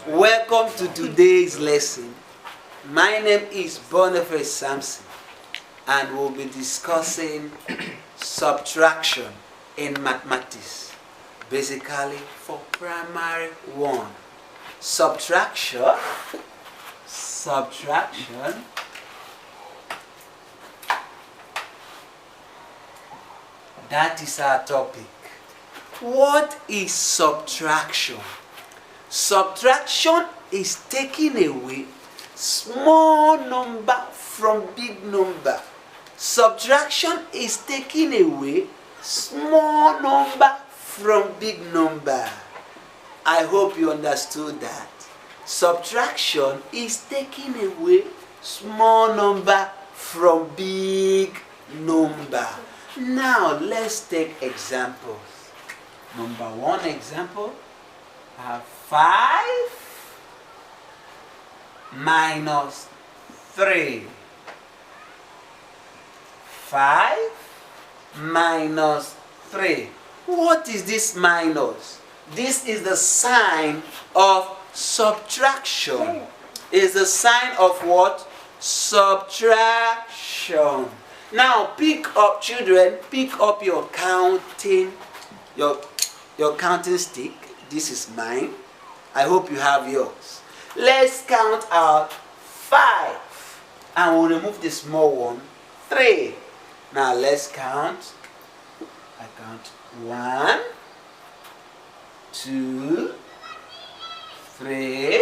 Welcome to today's lesson. My name is Boniface Samson, and we'll be discussing subtraction in mathematics, basically for primary 1. Subtraction, that is our topic. What is subtraction? Subtraction is taking away small number from big number. Subtraction is taking away small number from big number. I hope you understood that. Subtraction is taking away small number from big number. Now let's take examples. Number 1 example, I have 5 minus 3. 5 minus 3. What is this minus? This is the sign of subtraction. Is the sign of what? Subtraction. Now pick up, children, pick up your counting, your counting stick. This is mine. I hope you have yours. Let's count out 5 and we'll remove the small one, 3. Now let's count. I count 1, 2, 3,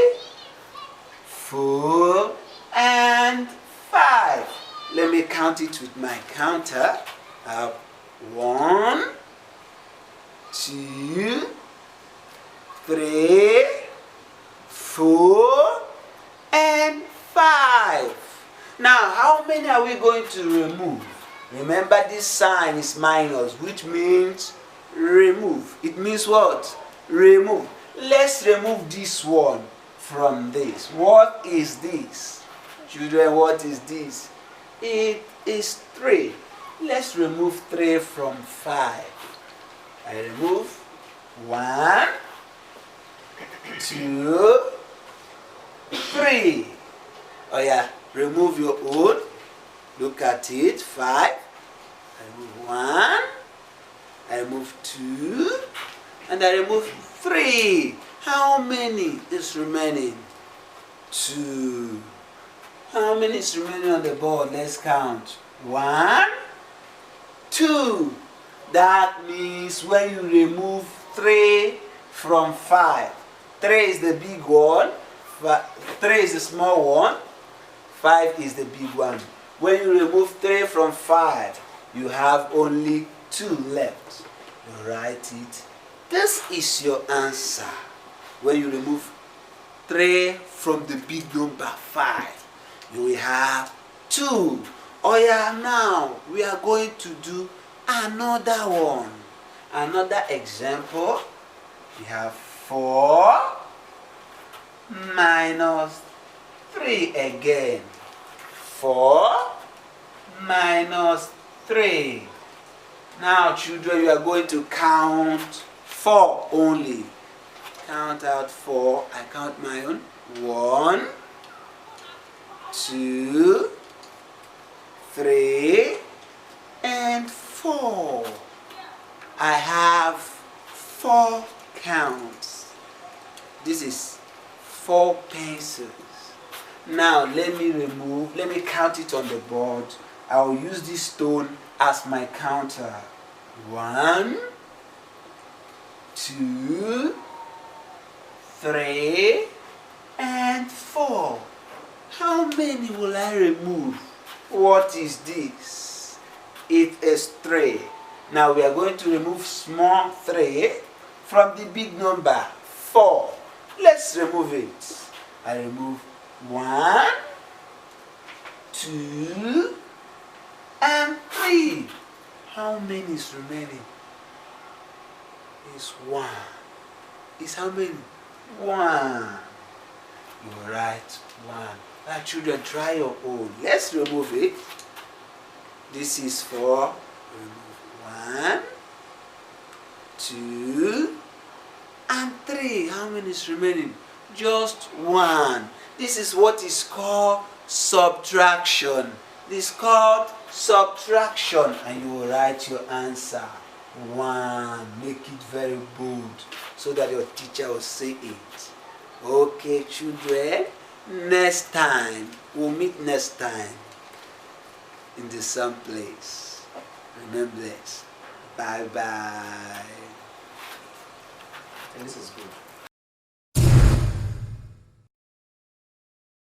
4, and 5. Let me count it with my counter. I have 1, 2, 3, 4, and 5. Now, how many are we going to remove? Remember, this sign is minus, which means remove. It means what? Remove. Let's remove this one from this. What is this? Children, what is this? It is 3. Let's remove 3 from 5. I remove 1, 2, 3. Oh yeah, remove your own. Look at it. 5. I remove 1. I remove 2. And I remove 3. How many is remaining? 2. How many is remaining on the board? Let's count. 1, 2. That means when you remove 3 from 5, 3 is the big one, 3 is the small one, 5 is the big one. When you remove 3 from 5, you have only 2 left. You write it. This is your answer. When you remove 3 from the big number 5, you will have 2. Oh yeah, now we are going to do another one. Another example. We have 4 minus 3 again. 4 minus 3. Now children, you are going to count 4 only. Count out 4. I count my own. 1, 2, 3, and 4. I have 4 counts. This is 4 pencils. Now let me count it on the board. I will use this stone as my counter. 1, 2, 3, and 4. How many will I remove? What is this? It is 3. Now we are going to remove small 3 from the big number 4. Let's remove it. I remove 1, 2, and 3. How many is remaining? It's 1. It's how many? 1. You write 1. Now children, try your own. Let's remove it. This is 4. Remove 1, 2, and 3. How many is remaining? just 1. This is what is called subtraction. This is called subtraction, and you will write your answer 1. Make it very bold so that your teacher will see it. Okay, children, next time, we'll meet next time in the same place. Remember this. Bye bye. And this is good.